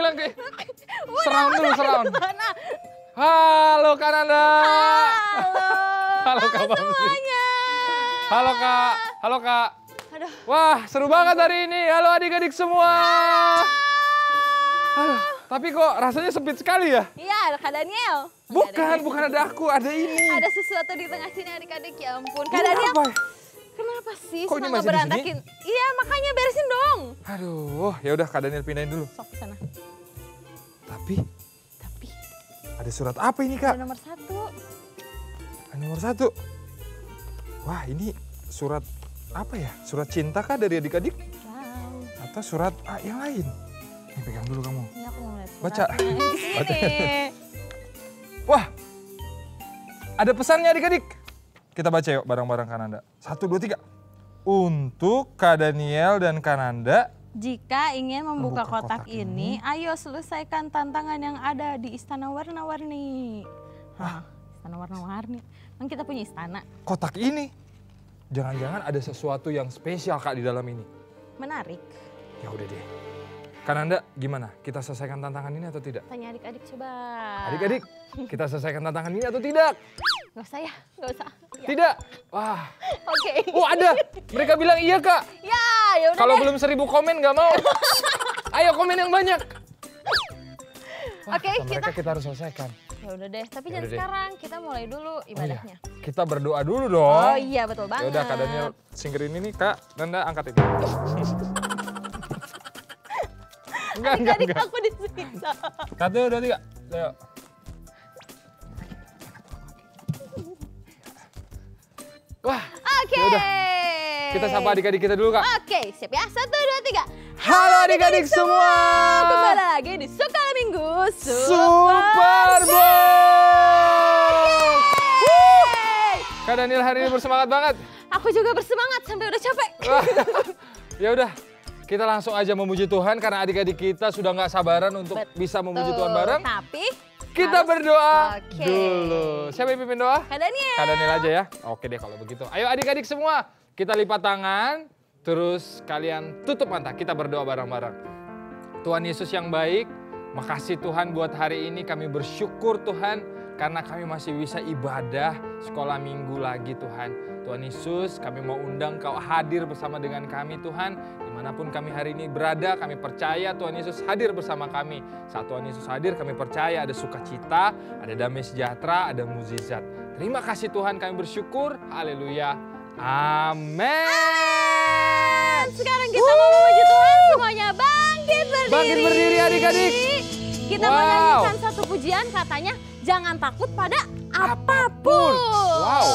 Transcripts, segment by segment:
bilang kayak surround dulu, surround. Mana? Halo Kak Nanda. Halo. Halo Kak Bamsi. Semuanya. Halo Kak. Halo Kak. Aduh. Wah, seru banget hari ini. Halo adik-adik semua. Aduh, tapi kok rasanya sempit sekali ya? Iya, ada Kak Daniel. Bukan ada aku, ada ini. Ada sesuatu di tengah sini adik-adik, ya ampun. Kak Ini Daniel, apa? kenapa sih Kok ini suka masih di sini? berantakin? Iya, makanya beresin dong. Aduh, ya udah Kak Daniel pindahin dulu. Sok ke sana. Tapi Tapi ada surat apa ini Kak? ada nomor 1. Nomor 1. Wah, ini surat apa ya? Surat cinta kah dari adik-adik? Wow. Atau surat yang lain? Ini pegang dulu kamu. Ini aku mau lihat Baca. suratnya. Di sini Baca. nih. Wah, ada pesannya adik-adik. Kita baca yuk bareng-bareng Kananda. 1, 2, 3. Untuk Kak Daniel dan Kananda. Jika ingin membuka Membuka kotak kotak ini, ayo selesaikan tantangan yang ada di Istana Warna-Warni. Hah, Istana Warna-Warni. Kan kita punya istana. Kotak ini, jangan-jangan ada sesuatu yang spesial Kak di dalam ini. Menarik. Ya udah deh. Kananda, gimana? Kita selesaikan tantangan ini atau tidak? Tanya adik-adik coba. Adik-adik, kita selesaikan tantangan ini atau tidak? Gak usah ya, gak usah. Ya. Tidak. Wah. Oke. Oh ada. Mereka bilang iya Kak. Ya udah Kalau deh. belum 1000 komen nggak mau. Ayo komen yang banyak. Wah, Oke, kata mereka kita harus selesaikan. Ya udah deh, tapi Ya jangan udah deh. sekarang. Kita mulai dulu ibadahnya. Oh, iya. Kita berdoa dulu dong. Oh iya, betul banget. Ya udah Kak Daniel singkirin ini Kak. Nanda angkat itu. enggak. Adik aku disiksa. 1, 2, 3. Ayo. Wah. Oke. Ya udah. Kita sapa adik-adik kita dulu Kak. Oke, siap ya. 1, 2, 3. Halo adik-adik semua. Kembali lagi di Sukala Minggu Super Bowl. Yeay. Kak Daniel hari ini bersemangat banget. Aku juga bersemangat sampai udah capek. Ya udah, kita langsung aja memuji Tuhan karena adik-adik kita sudah nggak sabaran untuk bisa memuji Tuhan bareng. Tapi Kita harus- berdoa Oke. dulu. Siapa yang pimpin doa? Kak Daniel. Kak Daniel aja ya. Oke deh kalau begitu. Ayo adik-adik semua, kita lipat tangan, terus kalian tutup mata. Kita berdoa bareng-bareng. Tuhan Yesus yang baik, makasih Tuhan buat hari ini. Kami bersyukur Tuhan karena kami masih bisa ibadah sekolah minggu lagi Tuhan. Tuhan Yesus, kami mau undang Kau hadir bersama dengan kami Tuhan. Dimanapun kami hari ini berada, kami percaya Tuhan Yesus hadir bersama kami. Saat Tuhan Yesus hadir, kami percaya ada sukacita, ada damai sejahtera, ada mukjizat. Terima kasih Tuhan, kami bersyukur. Haleluya. Amin. Sekarang kita mau memuji Tuhan, semuanya bangkit berdiri. Bangkit berdiri adik-adik. Kita mau nyanyikan satu pujian, katanya jangan takut pada apapun. Wow.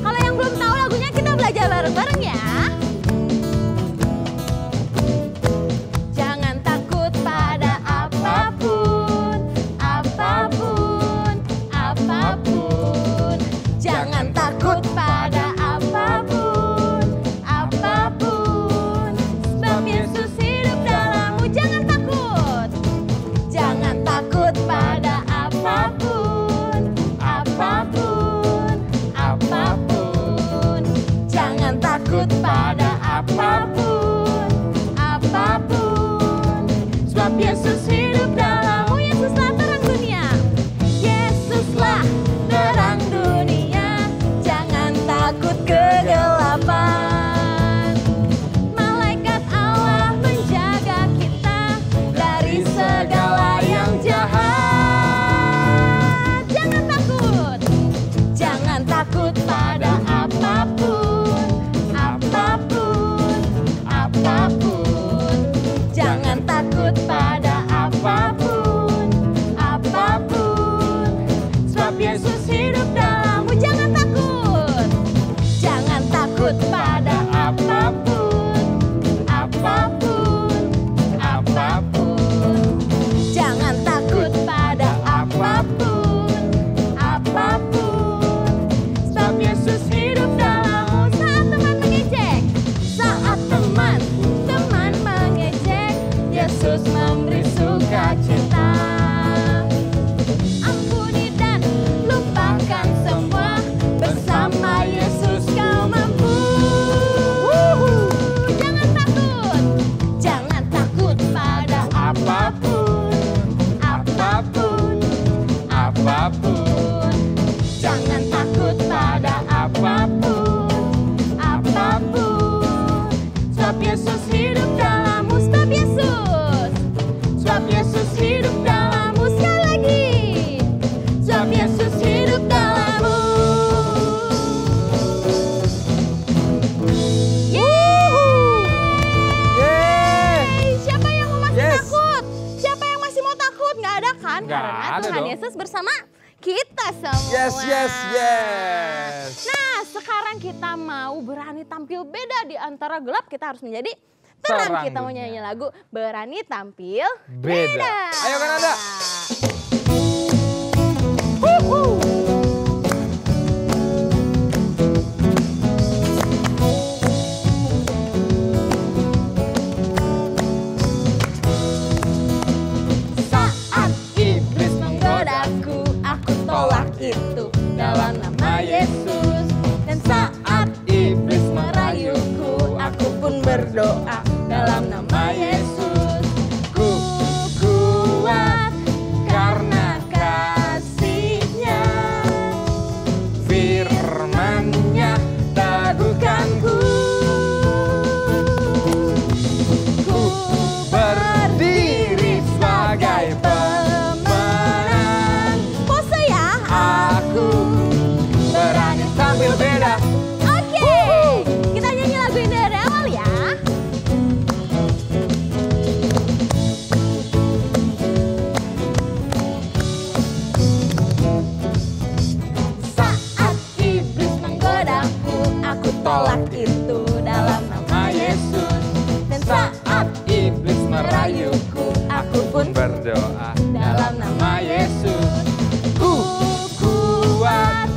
Kalau yang belum tahu lagunya kita belajar bareng-bareng ya. Jangan takut pada apapun, apapun, apapun. Jangan takut pada apapun, apapun. Sebab Yesus hidup dalammu. Jangan takut. Jangan takut pada apapun, apapun, apapun. Jangan takut pada apapun, apapun. Sebab Yesus hidup dalammu. Yesuslah terang dunia. Yesuslah terang dunia. Jangan takut kegelapan. Malaikat Allah menjaga kita dari segala yang jahat. Jangan takut. Jangan takut pada apapun, apapun, apapun. Jangan takut pada apapun, apapun. Sebab Yesus hidup dalammu. Jangan takut. Jangan takut pada apapun, apapun, apapun. Jangan takut pada apapun, apapun. Sebab Yesus hidup dalammu. Saat teman mengejek, saat teman mengejek, Yesus memberi sukacita. Ampuni dan lupakan semua, bersama Yesus kau mampu. Jangan takut. Jangan takut Ada Tuhan dong. Yesus bersama kita semua. Yes, yes, yes. Nah, sekarang kita mau berani tampil beda di antara gelap, kita harus menjadi terang. Terang Kita mau dunia. nyanyi lagu Berani Tampil Beda. Ayo, Kanada. Saat iblis menggodaku, aku tolak itu dalam nama Yesus. Dan saat iblis merayuku, aku pun berdoa dalam nama Yesus. Ku kuat karena kasih-Nya, firman-Nya teguhkanku. Ku berdiri sebagai pemenang. Pose ya. Aku berani tampil beda. Oke, kita nyanyi lagu ini dari awal ya. Saat iblis menggodaku, aku tolak itu dalam nama Yesus. Dan saat iblis merayuku, aku pun Berdoa dalam nama Yesus. Ku kuat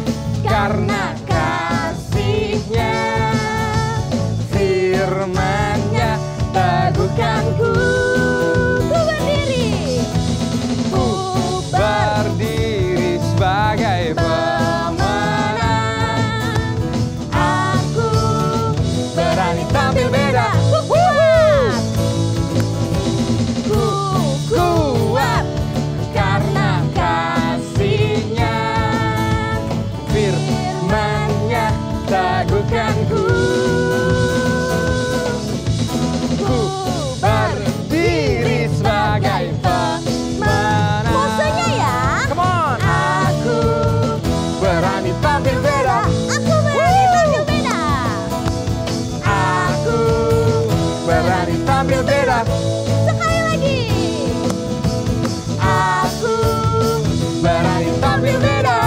karena kasih-Nya, firman-Nya teguhkanku. Ku berdiri, ku berdiri sebagai pemenang. Aku berani tampil beda. Ku kuat, ku kuat karena kasih-Nya, firman-Nya teguhkanku. Ku berdiri sebagai pemenang. Posenya ya. Come on. Aku Berani tampil beda. Aku berani tampil beda. Aku berani tampil beda. Sekali lagi. Aku Berani tampil beda.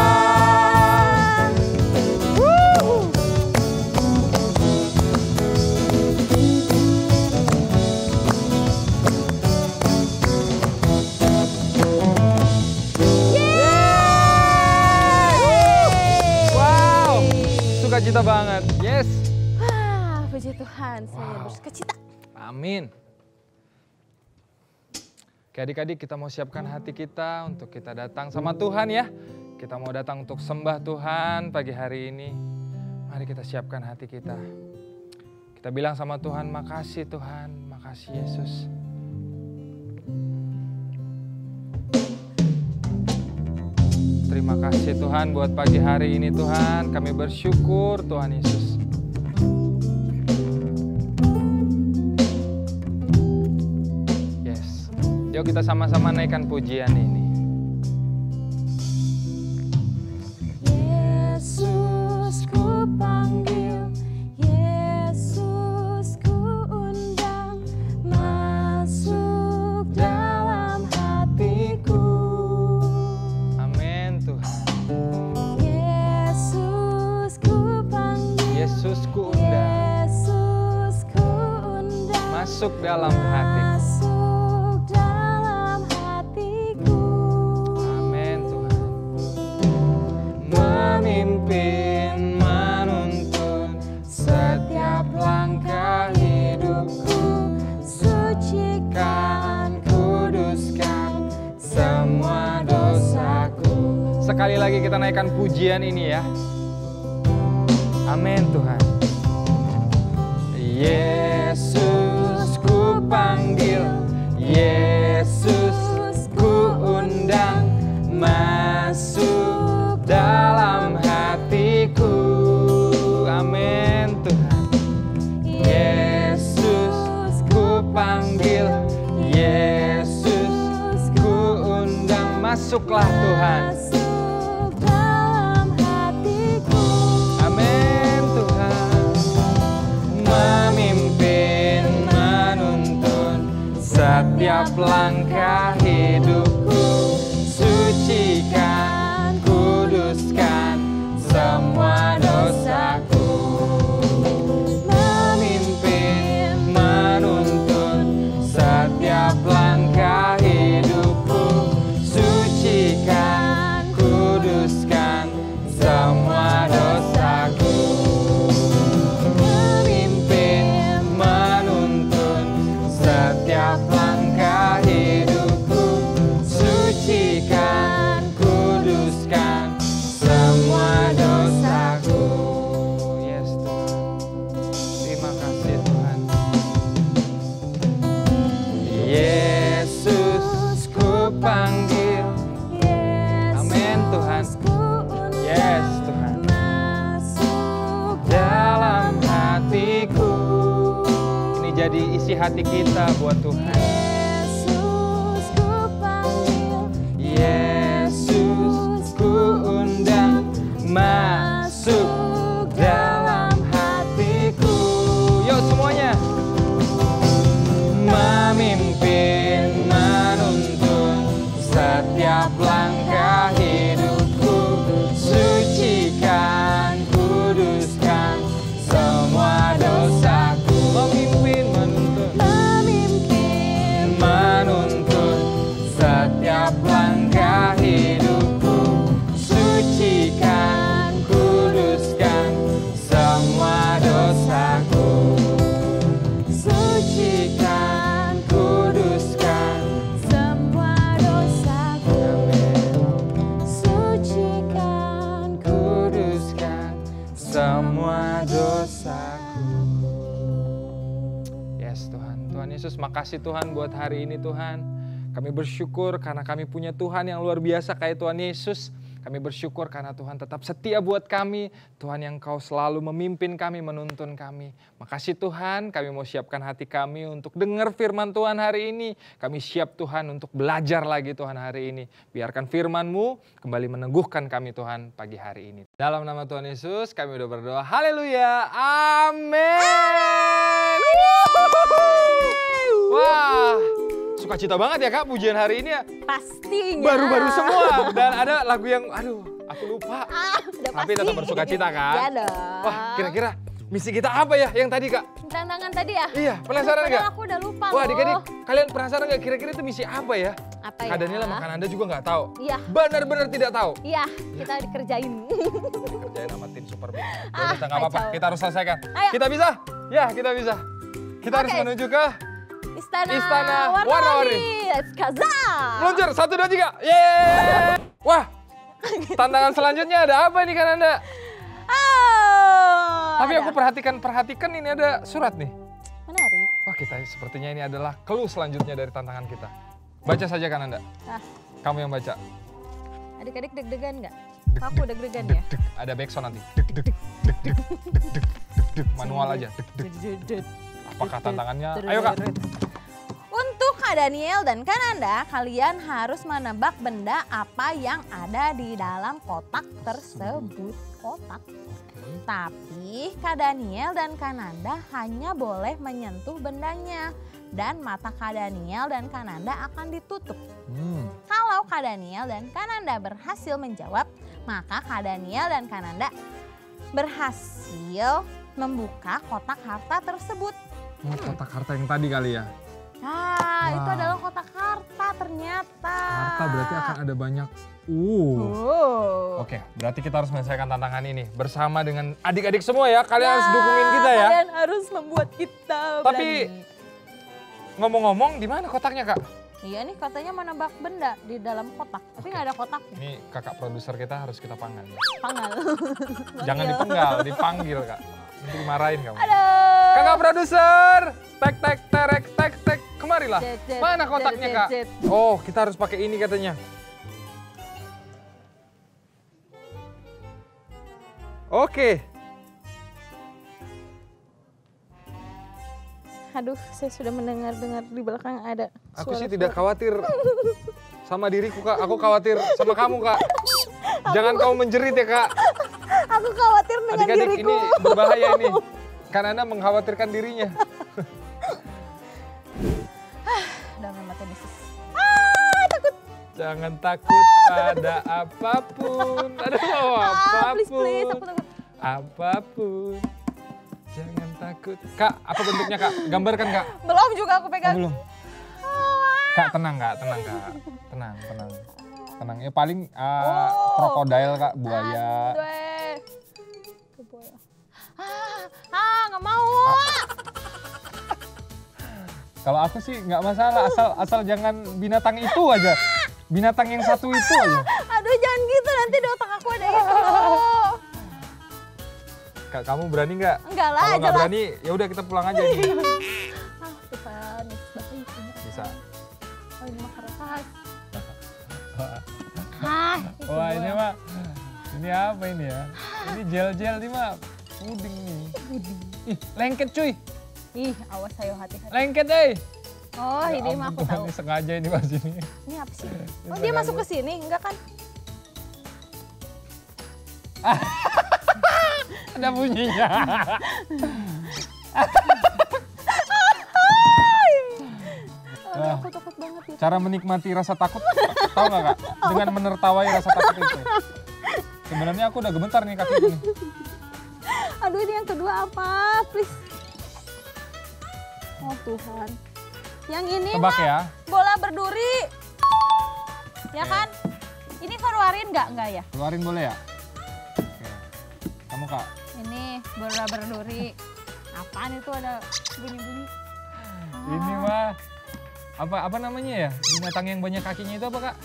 Wow, sukacita banget. Yes. Wah, puji Tuhan, saya bersukacita. Amin. Oke adik-adik, kita mau siapkan hati kita untuk kita datang sama Tuhan ya. Kita mau datang untuk sembah Tuhan pagi hari ini. Mari kita siapkan hati kita. Kita bilang sama Tuhan, makasih Tuhan, makasih Yesus. Terima kasih Tuhan buat pagi hari ini Tuhan. Kami bersyukur Tuhan Yesus. Yes. Yuk kita sama-sama naikkan pujian ini. Yesus ku panggil, Yesus ku undang, masuk dalam hatiku. Amin Tuhan. Yesus ku panggil, Yesus ku undang, Yesus ku undang, masuk dalam hatiku. masuk dalam hatiku. Amin Tuhan. Memimpin, menuntun setiap langkah hidupku. Sucikan, kuduskan semua dosaku. Sekali lagi kita naikkan pujian ini ya. Amin Tuhan. Yesus ku panggil, Yesus ku undang, masuk dalam hatiku. Amin Tuhan. Yesus ku panggil, Yesus ku undang, masuklah Tuhan. Masuk dalam hatiku. Amin Tuhan. Memimpin, menuntun setiap langkah hidupku. Suci sucikan, kuduskan semua dosaku. Memimpin, menuntun setiap langkah hidupku. Sucikan, kuduskan semua dosaku. Memimpin, menuntun setiap langkah hidupku. Sucikan, kuduskan semua dosaku. Yes Tuhan, terima kasih Tuhan. Yesus ku panggil. Amin Tuhan. Yes Tuhan. Dalam hatiku. Ini jadi isi hati kita buat Tuhan. Yesus ku undang masuk dalam hatiku. Yuk semuanya. Memimpin, menuntun setiap langkah hidupku. Sucikan, kuduskan semua dosaku. Memimpin, menuntun setiap langkah hidupku. Sucikan, kuduskan semua dosaku. Sucikan, kuduskan semua dosaku. Sucikan, kuduskan semua dosaku. Yes Tuhan. Tuhan Yesus, makasih Tuhan buat hari ini Tuhan. Kami bersyukur karena kami punya Tuhan yang luar biasa kayak Tuhan Yesus. Kami bersyukur karena Tuhan tetap setia buat kami. Tuhan yang Kau selalu memimpin kami, menuntun kami. Makasih Tuhan, kami mau siapkan hati kami untuk dengar firman Tuhan hari ini. Kami siap Tuhan untuk belajar lagi Tuhan hari ini. Biarkan firman-Mu kembali meneguhkan kami Tuhan pagi hari ini. Dalam nama Tuhan Yesus kami udah berdoa. Haleluya. Amin. Wah. Sukacita banget ya Kak pujian hari ini ya. Pastinya. Baru-baru semua. Dan ada lagu yang aduh aku lupa. Udah Tapi pasti. tetap bersukacita kan? Ya dong. Wah kira-kira misi kita apa ya yang tadi Kak? Tantangan tadi ya? Iya penasaran Padahal nggak? aku udah lupa Wah loh. adik-adik kalian penasaran nggak kira-kira itu misi apa ya? Apa ya? Kak Daniela makan Anda juga nggak tahu? Iya. Benar-benar tidak tahu. Iya, kita dikerjain. Kerjain sama tim super big. Ya udah nggak apa-apa, kacau. kita harus selesaikan. Ayo. Kita bisa? Ya kita bisa. Kita harus Oke. menuju ke Istana Warna-Warni. Warna-Warni. Let's kaza. meluncur. 1, 2, 3. Yeay! Wah, tantangan selanjutnya ada apa nih kan Anda? Oh, Tapi ada. aku perhatikan ini ada surat nih. Menarik. Wah kita sepertinya ini adalah clue selanjutnya dari tantangan kita. Baca saja kan Anda? Ah, Kamu yang baca. adik-adik deg-degan nggak? Aku deg-degan ya. Deg, ada backsound nanti. Deg, deg, deg, deg, deg, deg, deg, deg. Manual aja. Deg, deg. Apakah tantangannya? Ayo Kak. Untuk Kak Daniel dan Kananda, kalian harus menebak benda apa yang ada di dalam kotak tersebut. Kotak. Tapi Kak Daniel dan Kananda hanya boleh menyentuh bendanya. Dan mata Kak Daniel dan Kananda akan ditutup. Kalau Kak Daniel dan Kananda berhasil menjawab, maka Kak Daniel dan Kananda berhasil membuka kotak harta tersebut. Kotak harta yang tadi kali ya. Nah, itu Wow. adalah kotak harta ternyata. Harta berarti akan ada banyak. Oh. Oke, berarti kita harus menyelesaikan tantangan ini bersama dengan adik-adik semua ya. Kalian harus dukungin kita ya. Kalian harus membuat kita Tapi berani. ngomong-ngomong, di mana kotaknya Kak? Iya nih katanya menebak benda di dalam kotak, tapi nggak ada kotaknya. Ini kakak produser kita harus kita panggil. Pangal. Jangan dipenggal, dipanggil Kak. Nanti dimarahin kamu. Aduh. Kakak produser, tek tek terek tek tek, kemarilah. Jet, jet, Mana kotaknya jet, Kak? jet. Oh, kita harus pakai ini katanya. Oke. Aduh, saya sudah mendengar-dengar di belakang ada Aku sih suara-suara. tidak khawatir sama diriku Kak, aku khawatir sama kamu Kak. Jangan kamu menjerit ya Kak. Aku khawatir dengan Adik-adik diriku. ini berbahaya ini. Karena Anda mengkhawatirkan dirinya. Dalam nama Tuhan Yesus. Takut. Jangan takut pada apapun. Aduh, apapun. Please, aku takut. Apapun. Jangan takut. Kak, apa bentuknya Kak? Gambarkan Kak. Belum juga aku Oh, pegang. belum. Kak, tenang Kak. Tenang. Tenang. Ya paling krokodil Kak, buaya. Nggak mau. Kalau aku sih nggak masalah, asal jangan binatang itu aja. Binatang yang satu itu aja. Aduh, jangan gitu, nanti di otak aku ada itu. Kak, kamu berani nggak? Enggak lah, Kalau nggak jelas. berani, ya udah kita pulang aja ini. Tuhan, Bisa. Oh, ini mah kertas. Wah, ini apa ini ya? Ini gel-gel nih mah puding nih. Ih, lengket cuy. Ih, awas ayo hati-hati. Lengket Oh, ini mah aku tahu. Ini sengaja ini Mas ini. Ini apa sih? Oh, dia masuk ke sini, enggak kan? Ada bunyinya. Aduh, aku takut banget ya. Cara menikmati rasa takut, tahu nggak Kak? Dengan menertawai rasa takut itu. Sebenarnya aku udah gemetar nih kaki ini. Aduh, ini yang kedua apa? Please. Oh Tuhan. Yang ini Tebak mah ya. bola berduri. Ya kan? Ini keluarin nggak? Enggak ya? Keluarin boleh ya? Oke. Kamu Kak. Ini bola berduri. Apaan itu ada bunyi-bunyi? Ini mah apa namanya ya? Binatang yang banyak kakinya itu apa Kak?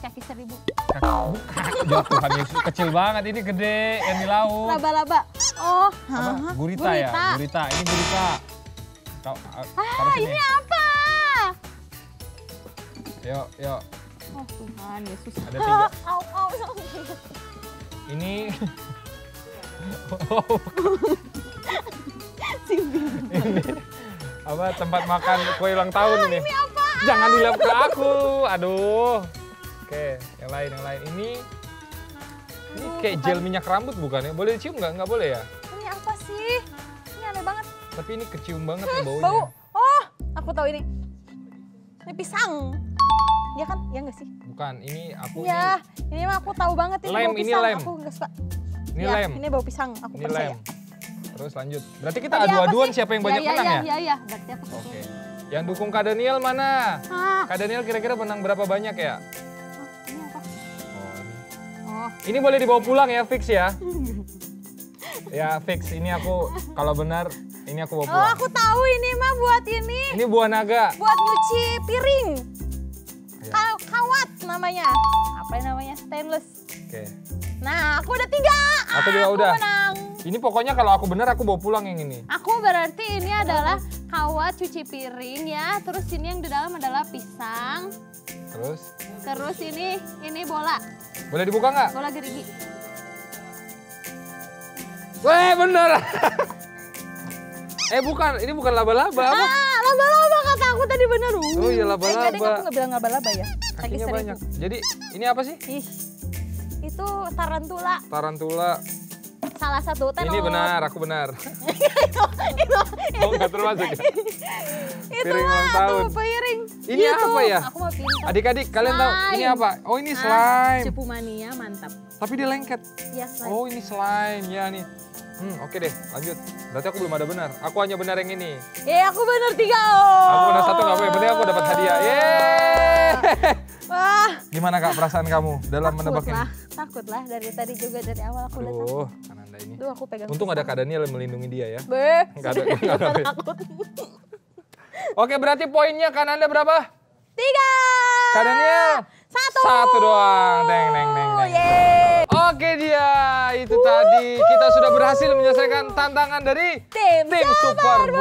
Kaki 1000. Kaki bukan. Ya Tuhan Yesus, kecil banget, ini gede yang di laut. Laba-laba. Oh, Apa? Gurita ya? Gurita. Ini gurita. Taruh sini. Ini apa? Yuk. Oh Tuhan Yesus. Ada 3. Au. Ini ini apa tempat makan kue ulang tahun ini. Ini apa? Jangan dilap ke aku. Aduh. Oke, yang lain. Ini kayak gel minyak rambut bukan ya? Boleh dicium nggak? Nggak boleh ya? Ini apa sih? Ini aneh banget. Tapi ini kecium banget nih baunya. Bau. Oh, aku tahu ini. Ini pisang. Ya kan? Ya nggak sih? Bukan, ini aku Ya, ini mah aku tahu banget ini Lem, bau ini pisang. lem. Aku nggak suka. ini Ya, lem. Ini bau pisang. Aku Ini percaya. lem. Terus lanjut. Berarti kita Tadi apa adu-aduan sih? siapa yang banyak menang ya? Iya. Berarti aku suka. Oke. Yang dukung Kak Daniel mana? Ah, Kak Daniel kira-kira menang berapa banyak ya? ini apa? Oh, ini. Oh, Ini boleh dibawa pulang ya, fix ya? Ya, fix. Ini aku, kalau benar, ini aku bawa oh, pulang. aku tahu ini mah buat ini. Ini buah naga. Buat nyuci piring. Ya. Kawat namanya. Apa namanya? Stainless. Oke. Nah, aku udah 3. Aku juga udah. Menang. Ini pokoknya kalau aku benar, aku bawa pulang yang ini. Aku berarti ini adalah kawat cuci piring ya. Terus ini yang di dalam adalah pisang. Terus, Terus ini bola. boleh dibuka nggak? Bola gerigi. Weh, bener. Bukan, ini bukan laba-laba. Apa? Laba-laba kata aku tadi bener. Oh iya, laba-laba. Tadi aku nggak bilang laba-laba ya. Kakinya Kaki banyak. Jadi, ini apa sih? Ih, itu tarantula. Tarantula. Salah satu tenor. Ini benar, aku benar. itu. Oh, nggak termasuk ya? Itu Piring ulang mah tahun. tuh piring. Ini Gitu. apa ya? Aku mau pintar. Adik-adik, kalian tahu ini Slime. apa? Oh, ini slime. Cepu mania mantap. Tapi dia lengket. Iya slime. Oh, ini slime. Ya nih. Oke deh, lanjut. Berarti aku belum ada benar. Aku hanya benar yang ini. Aku bener 3. Oh. Aku benar 1 nggak apa-apa. Yang penting aku dapat hadiah. Yeay! Wah. Gimana Kak perasaan kamu dalam menebak ini? Takut lah dari tadi juga dari awal aku udah takut. Aduh, kan Anda ini. Duh, aku pegang. Untung ada Kak Daniel yang melindungi dia ya. Be. Nggak ada. Nggak ada. Takut. Oke, berarti poinnya Kak Nanda berapa? 3. Kak Daniel? 1 doang. Deng. Yeay. Oke dia, itu tadi kita sudah berhasil menyelesaikan tantangan dari Tim Superbook.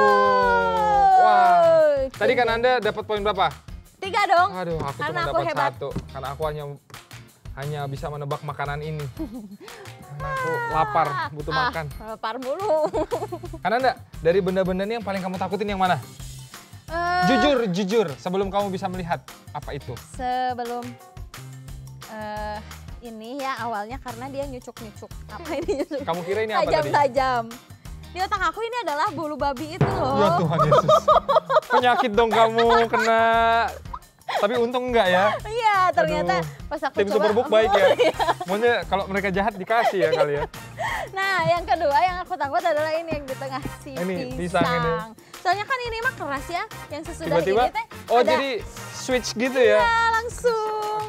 Wah, tadi Kak Nanda dapat poin berapa? 3 dong. Aduh, aku Karena cuma aku dapat hebat. 1. Karena aku hanya bisa menebak makanan ini. Karena aku lapar, butuh makan. Lapar mulu. Kak Nanda, dari benda-benda ini yang paling kamu takutin yang mana? Jujur, sebelum kamu bisa melihat apa itu. Sebelum ini ya awalnya karena dia nyucuk-nyucuk. Apa ini nyucuk? Kamu kira ini apa tadi? Tajam-tajam. Di otak aku ini adalah bulu babi itu loh. Ya Tuhan Yesus. Penyakit dong kamu kena. Tapi untung enggak ya. Iya, ternyata pas aku Tim coba. Superbook baik ya. Maunya kalau mereka jahat dikasih ya kali ya. Nah, yang kedua yang aku takut adalah ini yang di tengah si Ini, pisang. pisang ini. Soalnya kan ini mah keras ya, yang sesudah Tiba-tiba, ini teh oh ada, jadi switch gitu ya. ya langsung.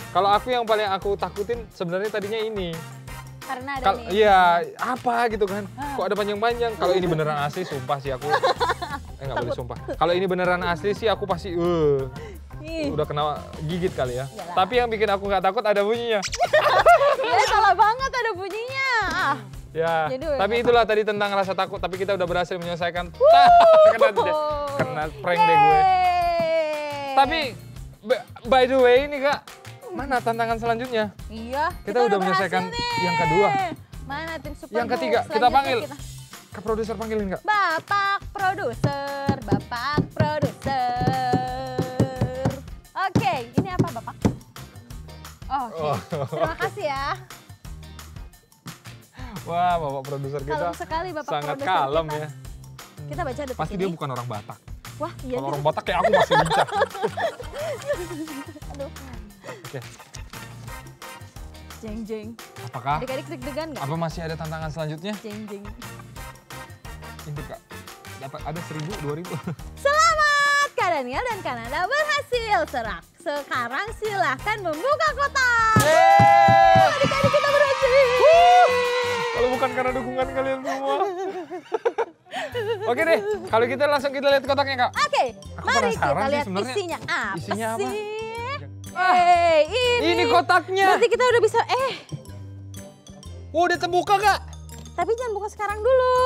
Kalau aku yang paling aku takutin sebenarnya tadinya ini. Karena ada nih. Iya, apa gitu kan? Kok ada panjang-panjang? Kalau ini beneran asli, sumpah sih aku. Nggak boleh sumpah. Kalau ini beneran asli sih aku pasti Ih. udah kena gigit kali ya. Iyalah. Tapi yang bikin aku nggak takut ada bunyinya. Iya, salah banget ada bunyinya. Ya, Jadi tapi udah itulah tadi tentang rasa takut. Tapi kita udah berhasil menyelesaikan. Kena prank deh gue. Yeay. Tapi by the way ini Kak, mana tantangan selanjutnya? Iya, Kita udah menyelesaikan berhasil nih. yang kedua. Mana tim Superbook? Yang ketiga, kita Selanjutnya panggil. Ke produser panggilin Kak. Bapak produser, Bapak produser. Oke, ini apa Bapak? Oh, oke. Terima kasih ya. Wah, Bapak produser kita Kalem sekali Bapak sangat produser kalem kita. ya. Kita baca detik Pasti ini. dia bukan orang Batak. Wah, iya. Kalau orang Batak kayak aku masih lincah. Aduh, Oke, jeng jeng. apakah? Adik-adik deg-degan nggak? Apa masih ada tantangan selanjutnya? Jeng jeng. Intip Kak. Dapat ada 1.000, 2.000. Selamat, Kak Daniel dan Kanada berhasil serak. Sekarang silahkan membuka kotak. Adik-adik kita berhasil. Kalau bukan karena dukungan kalian semua. Oke deh, kalau kita langsung kita lihat kotaknya Kak. Oke, Aku mari penasaran kita sih lihat sebenarnya isinya apa isinya apa? sih. Ah, Ini ini kotaknya. berarti kita udah bisa, Oh, udah terbuka Kak. tapi jangan buka sekarang dulu.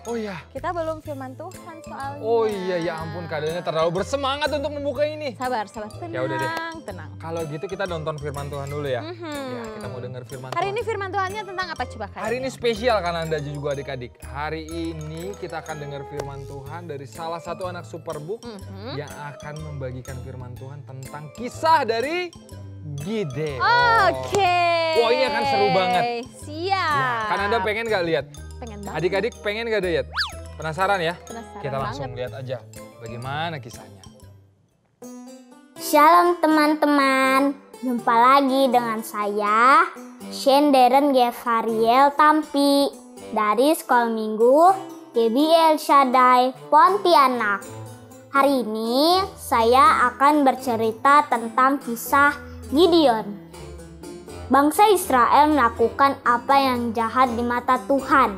Oh iya. Kita belum firman Tuhan soalnya. Oh iya, ya ampun keadaannya terlalu bersemangat untuk membuka ini. Sabar, tenang, Ya udah deh. tenang. Kalau gitu kita nonton firman Tuhan dulu ya. Mhm. Ya, kita mau dengar firman Hari Tuhan. ini firman Tuhannya tentang apa coba Kak? Hari ini spesial kan Anda juga adik-adik. Hari ini kita akan dengar firman Tuhan dari salah satu anak Superbook yang akan membagikan firman Tuhan tentang kisah dari Gideon. Oke. Wah, ini akan seru banget. Siap. Nah, kan Anda pengen gak lihat? Pengen banget. Adik-adik pengen gak lihat? Penasaran ya? Penasaran Kita langsung banget. lihat aja bagaimana kisahnya. Shalom teman-teman, jumpa lagi dengan saya, Shane Darren Gevariel Tampi, dari Sekolah Minggu GBI El Shaddai Pontianak. Hari ini saya akan bercerita tentang kisah Gideon. Bangsa Israel melakukan apa yang jahat di mata Tuhan,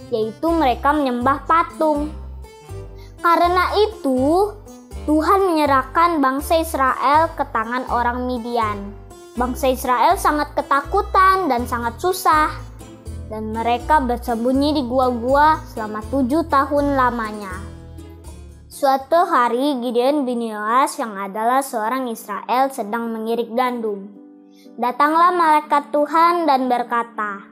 yaitu mereka menyembah patung. Karena itu, Tuhan menyerahkan bangsa Israel ke tangan orang Midian. Bangsa Israel sangat ketakutan dan sangat susah, dan mereka bersembunyi di gua-gua selama 7 tahun lamanya. Suatu hari Gideon bin Yoas yang adalah seorang Israel sedang mengirik gandum. Datanglah malaikat Tuhan dan berkata,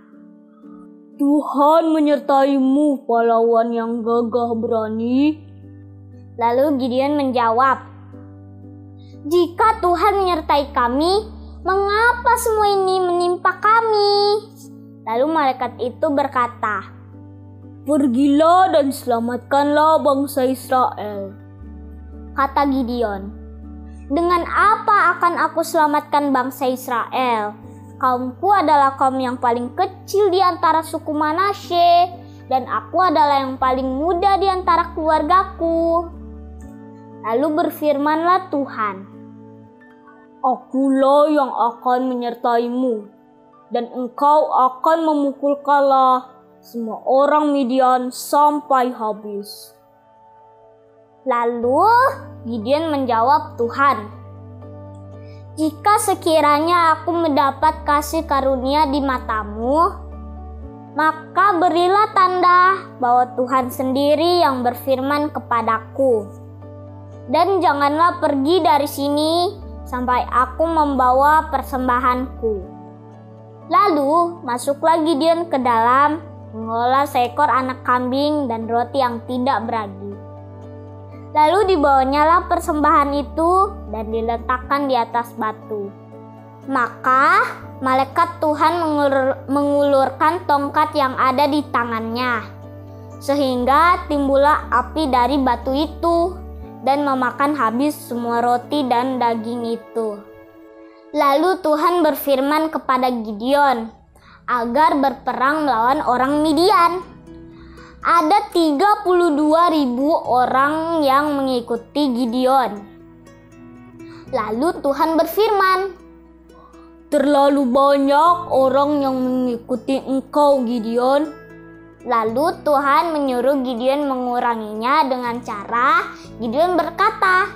"Tuhan menyertaimu, pahlawan yang gagah berani." Lalu Gideon menjawab, "Jika Tuhan menyertai kami, mengapa semua ini menimpa kami?" Lalu malaikat itu berkata, "Pergilah dan selamatkanlah bangsa Israel." Kata Gideon, "Dengan apa akan aku selamatkan bangsa Israel? Kaumku adalah kaum yang paling kecil di antara suku Manasye, dan aku adalah yang paling muda di antara keluargaku." Lalu berfirmanlah Tuhan, "Akulah yang akan menyertaimu, dan engkau akan memukul kalah semua orang Midian sampai habis." Lalu Gideon menjawab Tuhan, "Jika sekiranya aku mendapat kasih karunia di matamu, maka berilah tanda bahwa Tuhan sendiri yang berfirman kepadaku. Dan janganlah pergi dari sini sampai aku membawa persembahanku." Lalu masuklah Gideon ke dalam, mengolah seekor anak kambing dan roti yang tidak beragi. Lalu dibawanyalah persembahan itu dan diletakkan di atas batu. Maka malaikat Tuhan mengulurkan tongkat yang ada di tangannya, sehingga timbullah api dari batu itu dan memakan habis semua roti dan daging itu. Lalu Tuhan berfirman kepada Gideon agar berperang melawan orang Midian. Ada 32.000 orang yang mengikuti Gideon. Lalu Tuhan berfirman, "Terlalu banyak orang yang mengikuti engkau, Gideon." Lalu Tuhan menyuruh Gideon menguranginya dengan cara Gideon berkata,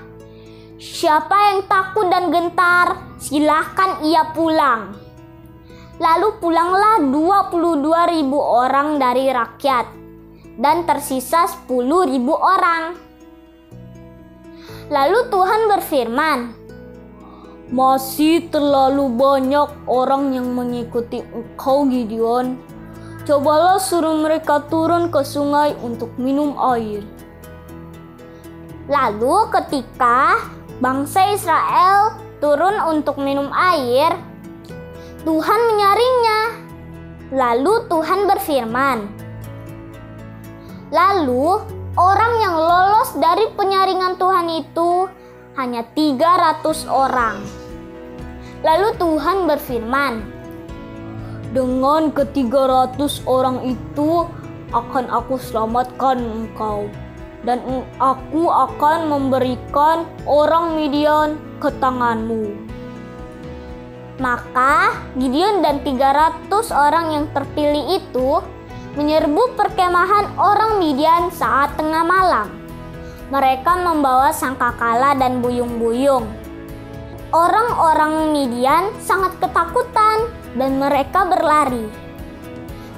"Siapa yang takut dan gentar, silahkan ia pulang." Lalu pulanglah 22.000 orang dari rakyat dan tersisa 10.000 orang. Lalu Tuhan berfirman, "Masih terlalu banyak orang yang mengikuti engkau, Gideon. Cobalah suruh mereka turun ke sungai untuk minum air." Lalu ketika bangsa Israel turun untuk minum air, Tuhan menyaringnya. Lalu Tuhan berfirman, "Lalu orang yang lolos dari penyaringan Tuhan itu hanya 300 orang." Lalu Tuhan berfirman, "Dengan ke-300 orang itu akan aku selamatkan engkau, dan aku akan memberikan orang Midian ke tanganmu." Maka Gideon dan 300 orang yang terpilih itu menyerbu perkemahan orang Midian saat tengah malam. Mereka membawa sangkakala dan buyung-buyung. Orang-orang Midian sangat ketakutan dan mereka berlari.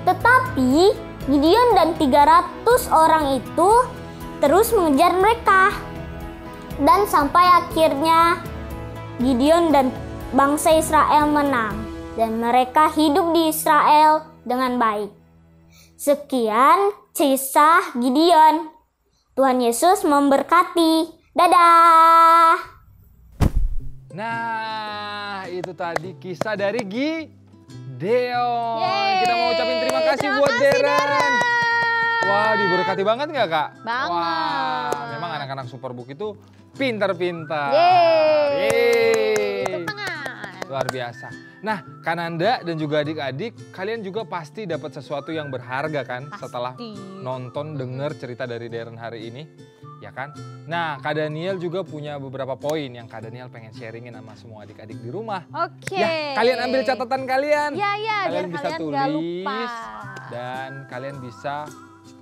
Tetapi Gideon dan 300 orang itu terus mengejar mereka. Dan sampai akhirnya Gideon dan bangsa Israel menang dan mereka hidup di Israel dengan baik. Sekian kisah Gideon. Tuhan Yesus memberkati. Dadah. Nah, itu tadi kisah dari Gideon. Yeay, Kita mau ucapin terima kasih buat Deren. Wah, diberkati banget nggak, Kak? Banget. Wah, memang anak-anak Superbook itu pintar-pintar. Yeay. Tepuk tangan. Luar biasa. Nah, Kananda dan juga adik-adik, kalian juga pasti dapat sesuatu yang berharga kan Pasti. setelah nonton, denger cerita dari Deren hari ini, ya kan? Nah, Kak Daniel juga punya beberapa poin yang Kak Daniel pengen sharingin sama semua adik-adik di rumah. Oke. Ya, kalian ambil catatan kalian. Ya, Kalian biar bisa kalian nggak lupa. tulis dan kalian bisa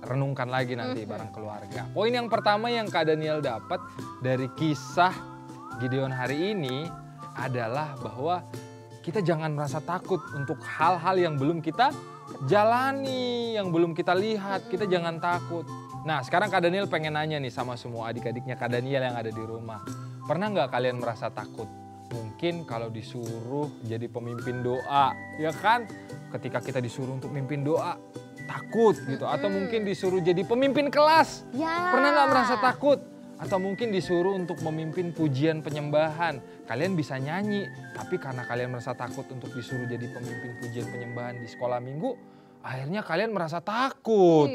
renungkan lagi nanti bareng keluarga. Poin yang pertama yang Kak Daniel dapat dari kisah Gideon hari ini adalah bahwa kita jangan merasa takut untuk hal-hal yang belum kita jalani, yang belum kita lihat. Kita jangan takut. Nah, sekarang Kak Daniel pengen nanya nih sama semua adik-adiknya Kak Daniel yang ada di rumah. Pernah nggak kalian merasa takut? Mungkin kalau disuruh jadi pemimpin doa, ya kan? Ketika kita disuruh untuk mimpin doa, takut gitu. Atau mungkin disuruh jadi pemimpin kelas. Ya. Pernah nggak merasa takut? Atau mungkin disuruh untuk memimpin pujian penyembahan. Kalian bisa nyanyi, tapi karena kalian merasa takut untuk disuruh jadi pemimpin pujian penyembahan di sekolah minggu, akhirnya kalian merasa takut.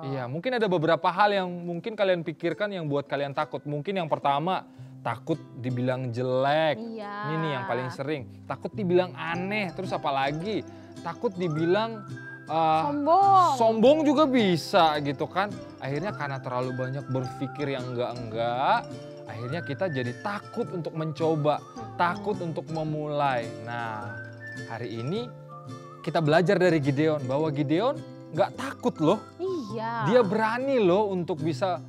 Iya, mungkin ada beberapa hal yang mungkin kalian pikirkan yang buat kalian takut. Mungkin yang pertama, takut dibilang jelek. Iya. Ini nih yang paling sering. Takut dibilang aneh, terus apa lagi? Takut dibilang sombong juga bisa gitu kan. Akhirnya karena terlalu banyak berpikir yang enggak-enggak, akhirnya kita jadi takut untuk mencoba, takut untuk memulai. Nah, hari ini kita belajar dari Gideon bahwa Gideon nggak takut loh. Iya. Dia berani loh untuk bisa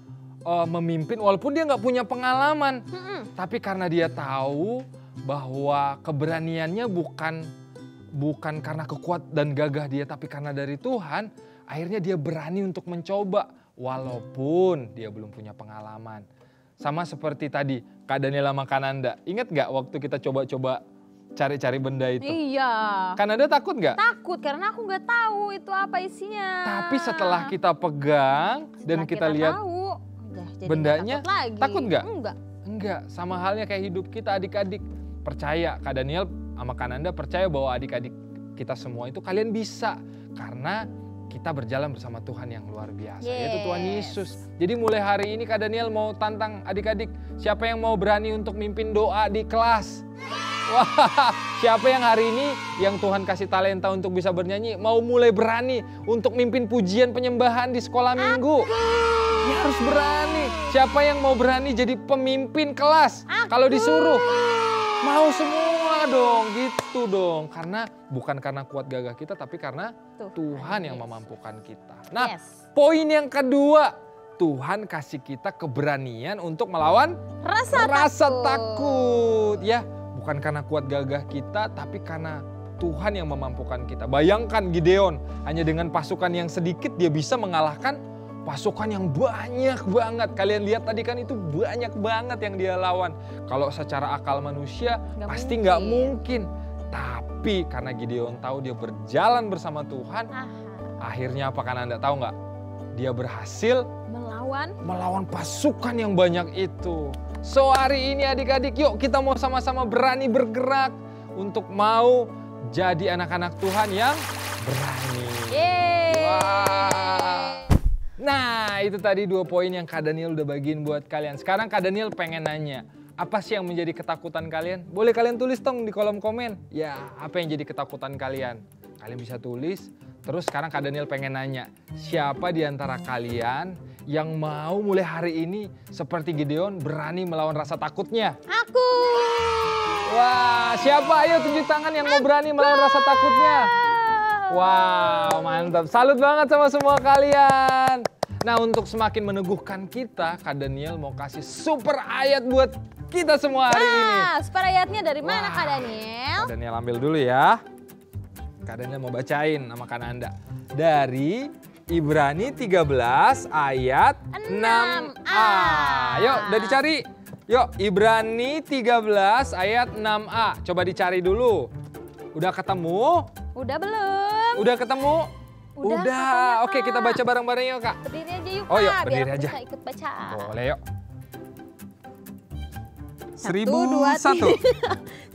memimpin walaupun dia nggak punya pengalaman. Tapi karena dia tahu bahwa keberaniannya bukan karena kekuatan dan gagah dia, tapi karena dari Tuhan, akhirnya dia berani untuk mencoba walaupun dia belum punya pengalaman. Sama seperti tadi Kak Daniela sama Kananda, ingat nggak waktu kita coba-coba cari-cari benda itu? Iya. Kananda takut nggak? Takut karena aku nggak tahu itu apa isinya. Tapi setelah kita pegang dan Setelah kita lihat tahu, jadi bendanya, nggak takut lagi. takut nggak? Enggak. Enggak, sama halnya kayak hidup kita adik-adik. Percaya, Kak Daniel sama Kananda percaya bahwa adik-adik kita semua itu kalian bisa. Karena kita berjalan bersama Tuhan yang luar biasa, yaitu Tuhan Yesus. Jadi mulai hari ini Kak Daniel mau tantang adik-adik, siapa yang mau berani untuk mimpin doa di kelas? Wah, siapa yang hari ini yang Tuhan kasih talenta untuk bisa bernyanyi, mau mulai berani untuk mimpin pujian penyembahan di sekolah minggu? Ya harus berani. Siapa yang mau berani jadi pemimpin kelas? Kalau disuruh, mau semua dong, gitu dong. Karena bukan karena kuat gagah kita, tapi karena Tuhan yang memampukan kita. Nah, poin yang kedua, Tuhan kasih kita keberanian untuk melawan rasa takut. Ya, bukan karena kuat gagah kita, tapi karena Tuhan yang memampukan kita. Bayangkan Gideon, hanya dengan pasukan yang sedikit dia bisa mengalahkan pasukan yang banyak banget. Kalian lihat tadi kan itu banyak banget yang dia lawan. Kalau secara akal manusia pasti nggak mungkin. Tapi karena Gideon tahu dia berjalan bersama Tuhan, akhirnya apa kan Anda tahu nggak? Dia berhasil melawan pasukan yang banyak itu. So hari ini adik-adik yuk kita mau sama-sama berani bergerak untuk mau jadi anak-anak Tuhan yang berani. Wah. Nah itu tadi 2 poin yang Kak Daniel udah bagiin buat kalian. Sekarang Kak Daniel pengen nanya, apa sih yang menjadi ketakutan kalian? Boleh kalian tulis dong di kolom komen. Ya apa yang jadi ketakutan kalian? Kalian bisa tulis. Terus sekarang Kak Daniel pengen nanya, siapa di antara kalian yang mau mulai hari ini seperti Gideon berani melawan rasa takutnya? Aku. Wah, siapa? Ayo tunjuk tangan yang mau berani melawan rasa takutnya. Wow, mantap. Salut banget sama semua kalian. Nah, untuk semakin meneguhkan kita, Kak Daniel mau kasih super ayat buat kita semua hari ini. Super ayatnya dari mana Kak Daniel? Kak Daniel ambil dulu ya. Kak Daniel mau bacain sama Kananda. Dari Ibrani 13 ayat 6a. Yuk, udah dicari? Yuk, Ibrani 13 ayat 6a. Coba dicari dulu. Udah ketemu? Udah belum? Udah ketemu? Udah. Oke, kita baca bareng-bareng yuk, Kak. Berdiri aja yuk, Kak. Oh, yuk, berdiri biar aja. bisa ikut baca. Boleh, yuk. 1001.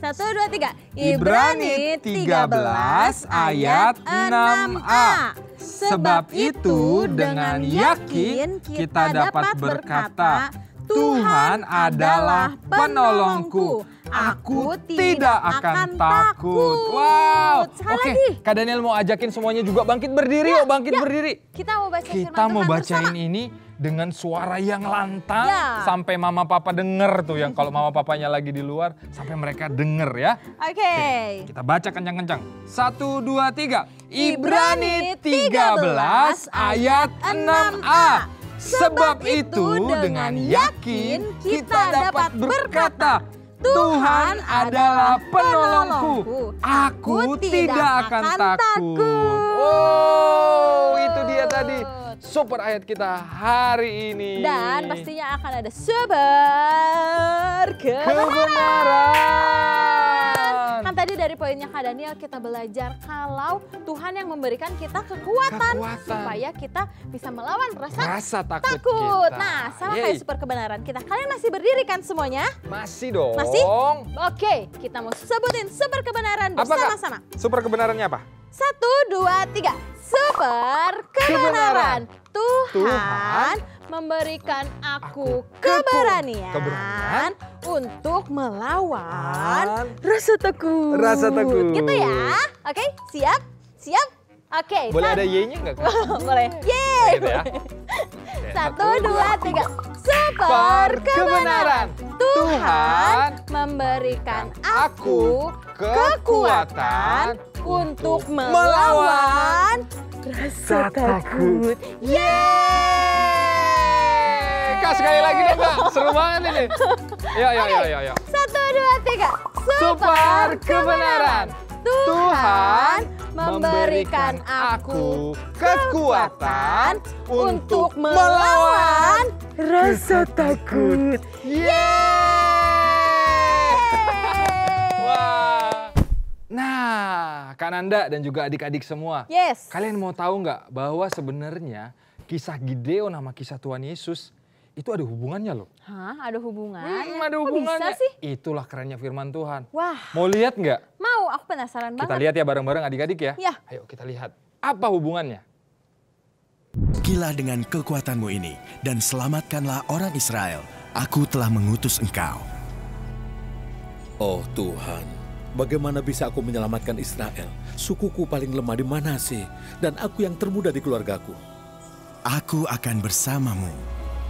1, 2, 3. Ibrani 13 ayat 6a. Sebab itu dengan yakin kita dapat berkata, Tuhan adalah penolongku. Aku tidak akan takut. Wow. Sekali Oke, lagi. Kak Daniel mau ajakin semuanya juga bangkit berdiri yuk, bangkit berdiri. Kita mau baca firman Kita mau Tuhan bacain bersama. ini dengan suara yang lantang Ya. sampai mama papa denger tuh yang kalau mama papanya lagi di luar sampai mereka denger ya. Oke. Kita baca kencang-kencang. 1, 2, 3. Ibrani 13 ayat 6a. Sebab itu dengan yakin kita dapat berkata, Tuhan adalah penolongku. Aku tidak akan takut. Oh, itu dia tadi. Super ayat kita hari ini. Dan pastinya akan ada super kebenaran. Kan tadi dari poinnya Kak Daniel kita belajar kalau Tuhan yang memberikan kita kekuatan. Supaya kita bisa melawan rasa takut kita. Nah, sama kayak super kebenaran kita. Kalian masih berdiri kan semuanya? Masih dong. Masih? Oke, kita mau sebutin super kebenaran bersama-sama. Super kebenarannya apa? 1, 2, 3. Super kebenaran. Tuhan memberikan aku keberanian untuk melawan rasa takut. Rasa takut. Gitu ya. Oke, siap? Siap? Oke. Boleh ada Y-nya nggak? Boleh. Yeay. Gitu ya. 1, 2, 3. Super kebenaran. Tuhan memberikan aku kekuatan untuk melawan rasa takut. Yeay! Kak sekali lagi dong Kak, seru banget ini. Yuk. 1, 2, 3. Super kebenaran. Tuhan memberikan aku kekuatan untuk melawan rasa takut. Wah. Nah, Kak Nanda dan juga adik-adik semua. Yes. Kalian mau tahu nggak bahwa sebenarnya kisah Gideon sama kisah Tuhan Yesus itu ada hubungannya loh. Hah, ada hubungannya? Ada Kok hubungannya. bisa sih? Itulah kerennya firman Tuhan. Wah. Mau lihat nggak? Mau, aku penasaran Kita banget. lihat ya bareng-bareng adik-adik ya. Ya. Ayo kita lihat. Apa hubungannya? Pergilah dengan kekuatanmu ini dan selamatkanlah orang Israel. Aku telah mengutus engkau. Oh Tuhan, bagaimana bisa aku menyelamatkan Israel? Sukuku paling lemah di Manase, dan aku yang termuda di keluargaku. Aku akan bersamamu.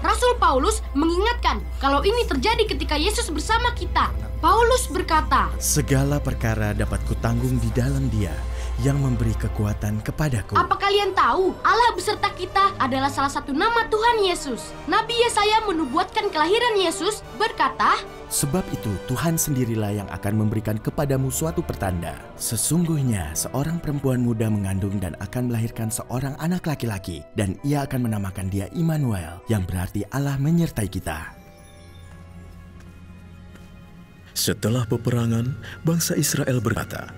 Rasul Paulus mengingatkan kalau ini terjadi ketika Yesus bersama kita. Paulus berkata, Segala perkara dapat kutanggung di dalam Dia yang memberi kekuatan kepadaku. apa kalian tahu Allah beserta kita adalah salah satu nama Tuhan Yesus? Nabi Yesaya menubuatkan kelahiran Yesus berkata, Sebab itu Tuhan sendirilah yang akan memberikan kepadamu suatu pertanda. Sesungguhnya seorang perempuan muda mengandung dan akan melahirkan seorang anak laki-laki. Dan ia akan menamakan dia Immanuel, yang berarti Allah menyertai kita. Setelah peperangan, bangsa Israel berkata,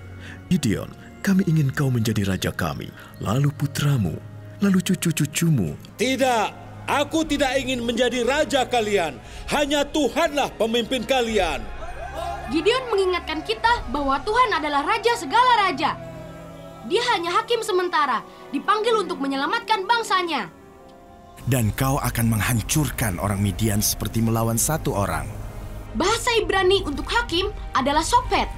Gideon, kami ingin kau menjadi raja kami, lalu putramu, lalu cucu-cucumu. Tidak, aku tidak ingin menjadi raja kalian. Hanya Tuhanlah pemimpin kalian. Gideon mengingatkan kita bahwa Tuhan adalah raja segala raja. Dia hanya hakim sementara, dipanggil untuk menyelamatkan bangsanya. Dan kau akan menghancurkan orang Midian seperti melawan satu orang. Bahasa Ibrani untuk hakim adalah sophet.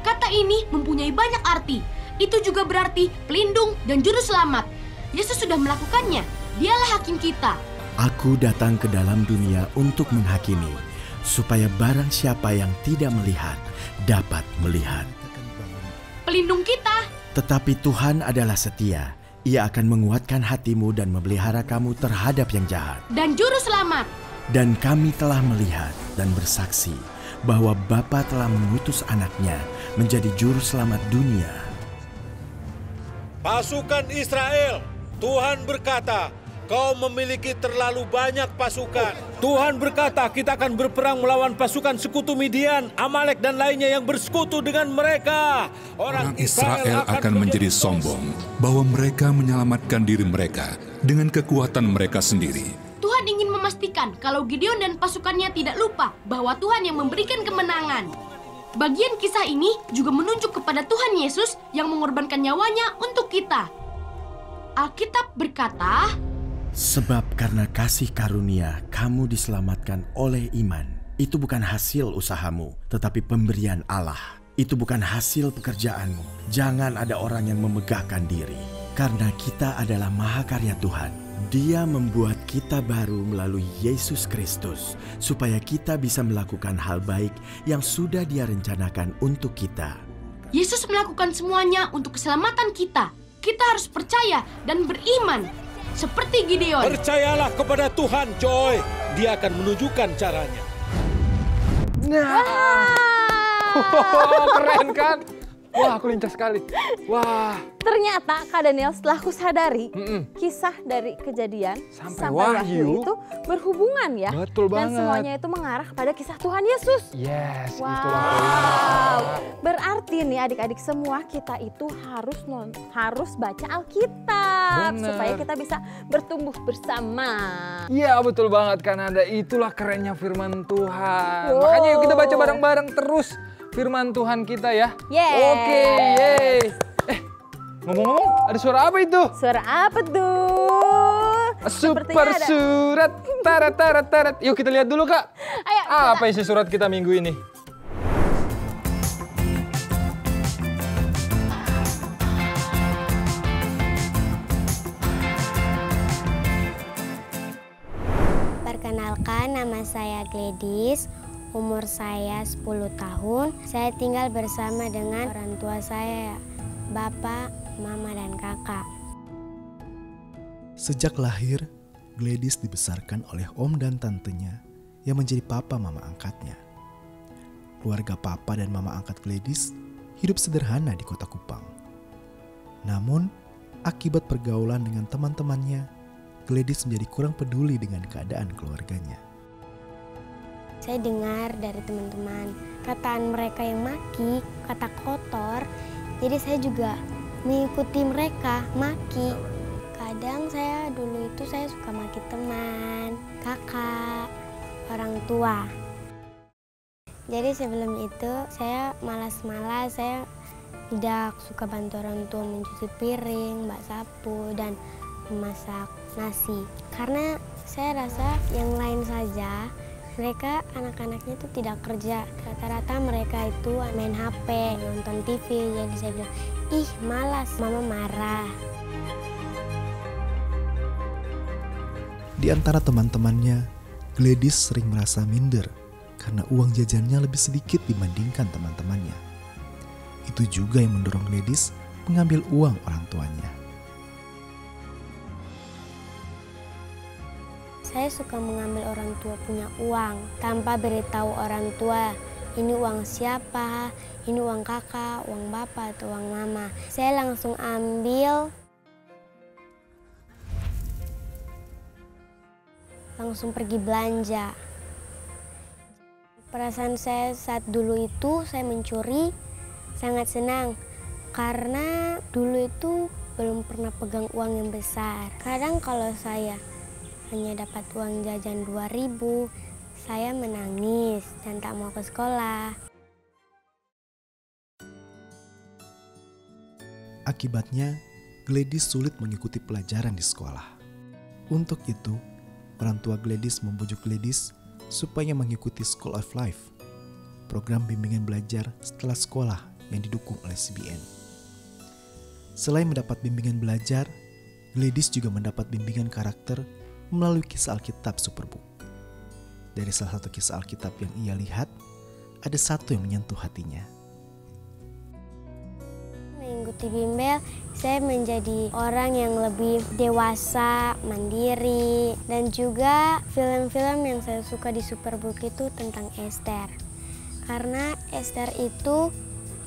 Kata ini mempunyai banyak arti. Itu juga berarti pelindung dan juru selamat. Yesus sudah melakukannya. Dialah hakim kita. Aku datang ke dalam dunia untuk menghakimi, supaya barang siapa yang tidak melihat, dapat melihat. Pelindung kita. Tetapi Tuhan adalah setia. Ia akan menguatkan hatimu dan memelihara kamu terhadap yang jahat. Dan juru selamat. Dan kami telah melihat dan bersaksi bahwa Bapa telah mengutus anaknya menjadi juru selamat dunia. Pasukan Israel, Tuhan berkata, kau memiliki terlalu banyak pasukan. Tuhan berkata, kita akan berperang melawan pasukan sekutu Midian, Amalek dan lainnya yang bersekutu dengan mereka. Orang Israel akan menjadi sombong bahwa mereka menyelamatkan diri mereka dengan kekuatan mereka sendiri. Tuhan ingin memastikan kalau Gideon dan pasukannya tidak lupa bahwa Tuhan yang memberikan kemenangan. Bagian kisah ini juga menunjuk kepada Tuhan Yesus yang mengorbankan nyawanya untuk kita. Alkitab berkata, Sebab karena kasih karunia kamu diselamatkan oleh iman. Itu bukan hasil usahamu, tetapi pemberian Allah. Itu bukan hasil pekerjaanmu. Jangan ada orang yang memegahkan diri. Karena kita adalah mahakarya Tuhan. Dia membuat kita baru melalui Yesus Kristus, supaya kita bisa melakukan hal baik yang sudah Dia rencanakan untuk kita. Yesus melakukan semuanya untuk keselamatan kita. Kita harus percaya dan beriman. Seperti Gideon. Percayalah kepada Tuhan, Joy. Dia akan menunjukkan caranya. Keren kan? Wah, aku lincah sekali. Wah. Ternyata Kak Daniel setelah aku sadari kisah dari Kejadian sampai Wahyu itu berhubungan ya. Betul banget. Dan semuanya itu mengarah kepada kisah Tuhan Yesus. Yes, Wow. itulah poinnya. Berarti nih adik-adik semua kita itu harus baca Alkitab. Bener. Supaya kita bisa bertumbuh bersama. Iya, betul banget kan Anda. Itulah kerennya firman Tuhan. Wow. Makanya yuk kita baca bareng-bareng terus firman Tuhan kita ya. Yeay. Oke, yeay. Ngomong-ngomong, ada suara apa itu? Suara apa tuh? Super Sepertinya ada. surat. Tarat. Yuk kita lihat dulu, Kak. Ayo. Apa isi surat kita minggu ini? Perkenalkan, nama saya Gladys. Umur saya 10 tahun. Saya tinggal bersama dengan orang tua saya, Bapak, Mama, dan Kakak. Sejak lahir, Gladys dibesarkan oleh om dan tantenya yang menjadi papa mama angkatnya. Keluarga papa dan mama angkat Gladys hidup sederhana di kota Kupang. Namun, akibat pergaulan dengan teman-temannya, Gladys menjadi kurang peduli dengan keadaan keluarganya. Saya dengar dari teman-teman kataan mereka yang maki, kata kotor. Jadi saya juga mengikuti mereka maki. Kadang saya dulu itu saya suka maki teman, kakak, orang tua. Jadi sebelum itu saya malas-malas, saya tidak suka bantu orang tua mencuci piring, bak sapu, dan memasak nasi. Karena saya rasa yang lain saja, mereka anak-anaknya itu tidak kerja. Rata-rata mereka itu main HP, nonton TV. Jadi saya bilang, ih malas, mama marah. Di antara teman-temannya, Gladys sering merasa minder karena uang jajannya lebih sedikit dibandingkan teman-temannya. Itu juga yang mendorong Gladys mengambil uang orang tuanya. Saya suka mengambil orang tua punya uang tanpa beritahu orang tua ini uang siapa, ini uang kakak, uang bapak atau uang mama. Saya langsung ambil, langsung pergi belanja. Perasaan saya saat dulu itu saya mencuri sangat senang karena dulu itu belum pernah pegang uang yang besar. Kadang kalau saya hanya dapat uang jajan 2.000, saya menangis dan tak mau ke sekolah. Akibatnya, Gladys sulit mengikuti pelajaran di sekolah. Untuk itu, orang tua Gladys membujuk Gladys supaya mengikuti School of Life, program bimbingan belajar setelah sekolah yang didukung oleh CBN. Selain mendapat bimbingan belajar, Gladys juga mendapat bimbingan karakter melalui kisah Alkitab Superbook. Dari salah satu kisah Alkitab yang ia lihat, ada satu yang menyentuh hatinya. Mengikuti bimbel, saya menjadi orang yang lebih dewasa, mandiri, dan juga film-film yang saya suka di Superbook itu tentang Esther. Karena Esther itu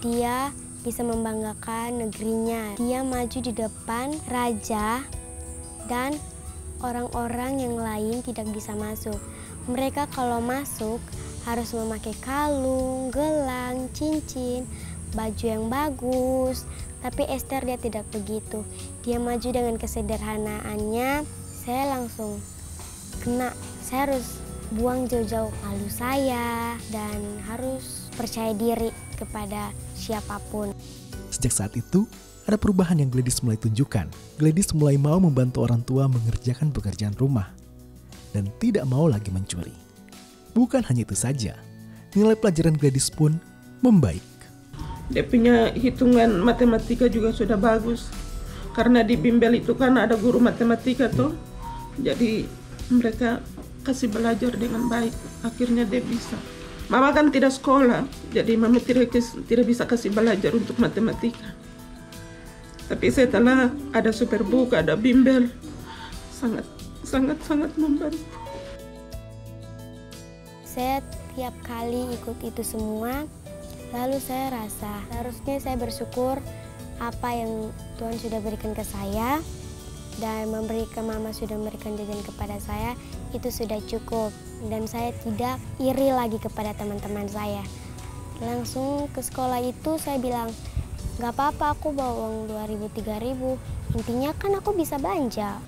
dia bisa membanggakan negerinya. Dia maju di depan raja dan orang-orang yang lain tidak bisa masuk. Mereka kalau masuk harus memakai kalung, gelang, cincin, baju yang bagus. Tapi Esther dia tidak begitu. Dia maju dengan kesederhanaannya. Saya langsung kena. Saya harus buang jauh-jauh malu saya dan harus percaya diri kepada siapapun. Sejak saat itu, ada perubahan yang Gladys mulai tunjukkan. Gladys mulai mau membantu orang tua mengerjakan pekerjaan rumah dan tidak mau lagi mencuri. Bukan hanya itu saja, nilai pelajaran Gladys pun membaik. Dia punya hitungan matematika juga sudah bagus. Karena di bimbel itu kan ada guru matematika tuh. Jadi mereka kasih belajar dengan baik. Akhirnya dia bisa. Mama kan tidak sekolah, jadi mama tidak bisa kasih belajar untuk matematika. Tapi setelah ada Superbook, ada bimbel, sangat membantu. Saya tiap kali ikut itu semua, lalu saya rasa harusnya saya bersyukur apa yang Tuhan sudah berikan ke saya dan mama sudah memberikan jajan kepada saya, itu sudah cukup. Dan saya tidak iri lagi kepada teman-teman saya. Langsung ke sekolah itu saya bilang, gak apa-apa aku bawa uang 2.000, 3.000, intinya kan aku bisa belanja.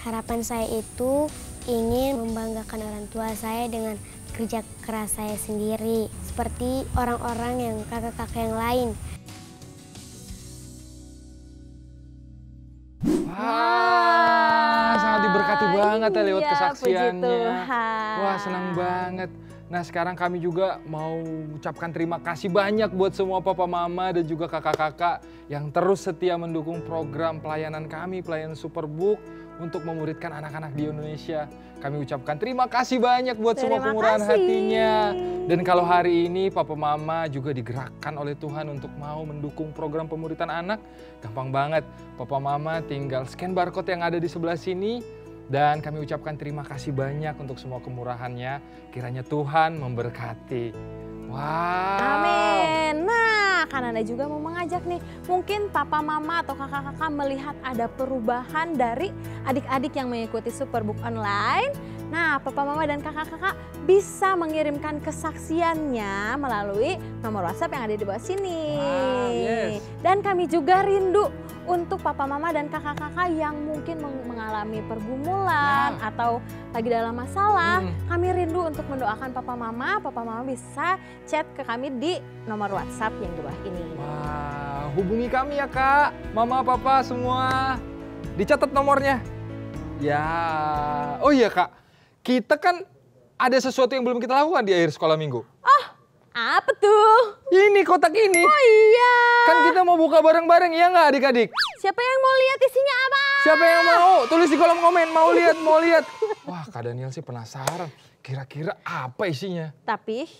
Harapan saya itu ingin membanggakan orang tua saya dengan kerja keras saya sendiri. Seperti orang-orang yang kakak-kakak yang lain. Wah, sangat diberkati banget ya lewat kesaksiannya. Wah, senang banget. Nah, sekarang kami juga mau ucapkan terima kasih banyak buat semua papa mama dan juga kakak-kakak yang terus setia mendukung program pelayanan kami, pelayanan Superbook untuk memuridkan anak-anak di Indonesia. Kami ucapkan terima kasih banyak buat semua pemurahan hatinya. Dan kalau hari ini papa mama juga digerakkan oleh Tuhan untuk mau mendukung program pemuritan anak, gampang banget. Papa mama tinggal scan barcode yang ada di sebelah sini. Dan kami ucapkan terima kasih banyak untuk semua kemurahannya. Kiranya Tuhan memberkati. Wow. Amin. Nah, Kananda juga mau mengajak nih. Mungkin papa mama atau kakak-kakak melihat ada perubahan dari adik-adik yang mengikuti Superbook Online. Nah, papa mama dan kakak-kakak bisa mengirimkan kesaksiannya melalui nomor WhatsApp yang ada di bawah sini. Wow, yes. Dan kami juga rindu untuk papa mama dan kakak-kakak yang mungkin mengalami pergumulan atau lagi dalam masalah. Kami rindu untuk mendoakan papa mama bisa chat ke kami di nomor WhatsApp yang di bawah ini. Wah, hubungi kami ya Kak, mama, papa semua. Dicatat nomornya. Ya, oh iya Kak, kita kan ada sesuatu yang belum kita lakukan di akhir sekolah minggu. Oh, apa tuh? Ini kotak ini. Oh iya. Kan kita mau buka bareng-bareng, ya nggak adik-adik? Siapa yang mau lihat isinya apa? Siapa yang mau? Tulis di kolom komen, mau lihat. Wah, Kak Daniel sih penasaran. Kira-kira apa isinya? Tapi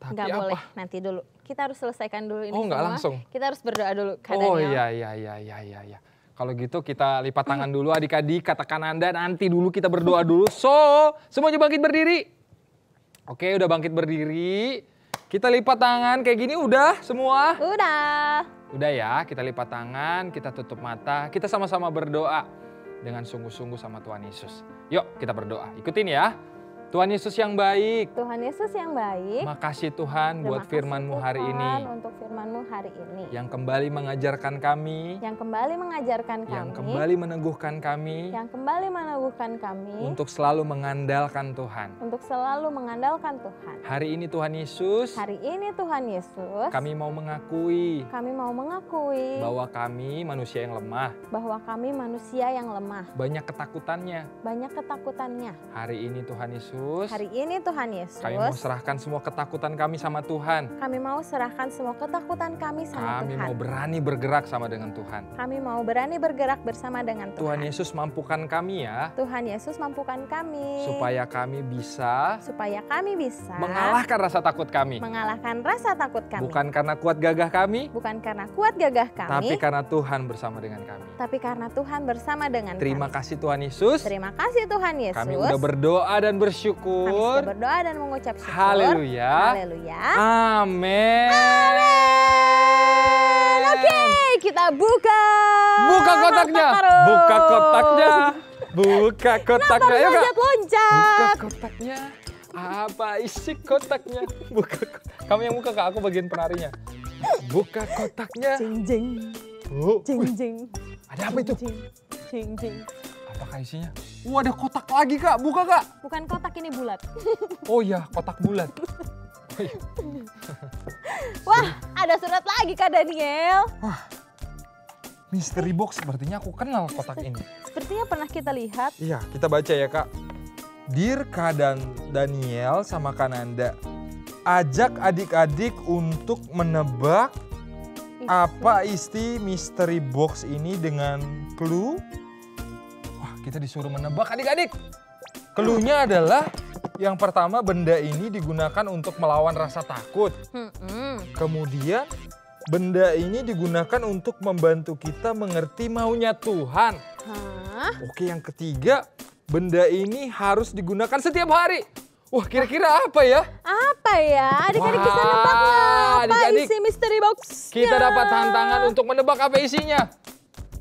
nggak apa? boleh, nanti dulu. Kita harus selesaikan dulu ini Oh, nggak semua. langsung? Kita harus berdoa dulu, Kak Oh Daniel. iya. Kalau gitu kita lipat tangan dulu adik-adik, katakan Anda nanti dulu kita berdoa dulu. So, semuanya bangkit berdiri. Oke, udah bangkit berdiri. Kita lipat tangan kayak gini udah semua? Udah ya, kita lipat tangan, kita tutup mata, kita sama-sama berdoa dengan sungguh-sungguh sama Tuhan Yesus. Yuk kita berdoa, ikutin ya. Tuhan Yesus yang baik. Tuhan Yesus yang baik. Makasih Tuhan buat firman-Mu hari ini. Untuk firman-Mu hari ini. Yang kembali mengajarkan kami. Yang kembali mengajarkan kami. Yang kembali meneguhkan kami. Yang kembali meneguhkan kami. Untuk selalu mengandalkan Tuhan. Untuk selalu mengandalkan Tuhan. Hari ini Tuhan Yesus. Hari ini Tuhan Yesus. Kami mau mengakui. Kami mau mengakui. Bahwa kami manusia yang lemah. Bahwa kami manusia yang lemah. Banyak ketakutannya. Banyak ketakutannya. Hari ini Tuhan Yesus. Kami mau serahkan semua ketakutan kami sama Tuhan. Kami mau serahkan semua ketakutan kami sama Tuhan. Kami mau berani bergerak sama dengan Tuhan. Kami mau berani bergerak bersama dengan Tuhan. Tuhan Yesus mampukan kami ya. Tuhan Yesus mampukan kami. Supaya kami bisa mengalahkan rasa takut kami. Mengalahkan rasa takut kami. Bukan karena kuat gagah kami. Bukan karena kuat gagah kami. Tapi karena Tuhan bersama dengan kami. Tapi karena Tuhan bersama dengan Terima kami. kasih Tuhan Yesus. Terima kasih Tuhan Yesus. Kami udah berdoa dan bersyukur. Kami sudah berdoa dan mengucap syukur. Haleluya. Haleluya. Amin. Oke, kita buka. Buka kotaknya. Buka kotaknya. Buka kotaknya. Ayo Kak. Buka kotaknya. Apa isi kotaknya? Buka. Kamu yang buka Kak, aku bagian penarinya. Buka kotaknya. Jing jing. Oh. Jing jing. Ada apa itu? Jing jing. Apakah isinya? Ada kotak lagi Kak, buka Kak. Bukan kotak, ini bulat. Oh iya, kotak bulat. Wah, ada surat lagi Kak Daniel. Wah, mystery box, sepertinya aku kenal kotak ini. Sepertinya pernah kita lihat. Iya, kita baca ya Kak. Dear Kak dan Daniel sama Kananda, ajak adik-adik untuk menebak apa isi mystery box ini dengan clue. Kita disuruh menebak adik-adik. Cluenya adalah yang pertama, benda ini digunakan untuk melawan rasa takut. Kemudian benda ini digunakan untuk membantu kita mengerti maunya Tuhan. Oke, yang ketiga, benda ini harus digunakan setiap hari. Wah, kira-kira apa ya? Apa ya? Adik-adik bisa nebak nggak? Apa isi mystery box? Kita dapat tantangan untuk menebak apa isinya.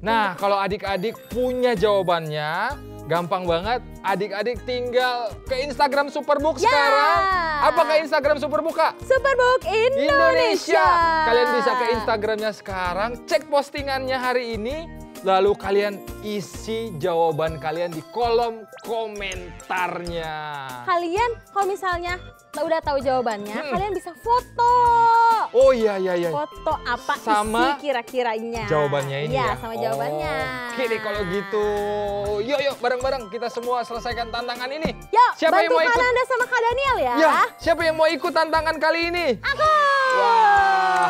Nah, kalau adik-adik punya jawabannya, gampang banget. Adik-adik tinggal ke Instagram Superbook sekarang. Apakah Instagram Superbook, Kak? Superbook Indonesia. Kalian bisa ke Instagramnya sekarang, cek postingannya hari ini, lalu kalian isi jawaban kalian di kolom komentarnya. Kalian kalau misalnya udah tahu jawabannya, kalian bisa foto. Oh iya. Foto apa sama isi kira-kiranya. Jawabannya ini ya? Sama jawabannya. Oke deh kalau gitu. Yuk bareng-bareng kita semua selesaikan tantangan ini. Yuk, siapa yang mau ikut? Kananda sama Kak Daniel ya. Ya, siapa yang mau ikut tantangan kali ini? Aku. Wah,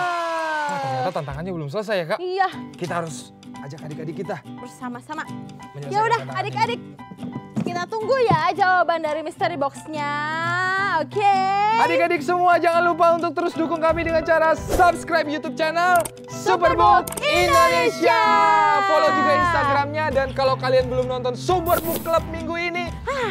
ternyata tantangannya belum selesai ya Kak? Iya. Kita harus ajak adik-adik kita bersama-sama. menyelesaikan Ya udah, tantangan adik-adik. Kita tunggu ya jawaban dari mystery box-nya. Oke. Adik-adik semua jangan lupa untuk terus dukung kami dengan cara subscribe YouTube channel Superbook Indonesia. Follow juga Instagramnya, dan kalau kalian belum nonton Superbook Club minggu ini,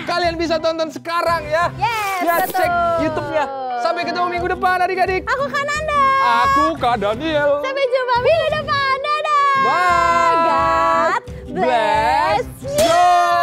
kalian bisa tonton sekarang ya. Yes, cek YouTube-nya. Sampai ketemu minggu depan adik-adik. Aku Kananda. Aku Kak Daniel. Sampai jumpa minggu depan. Dadah. Bye. God bless you.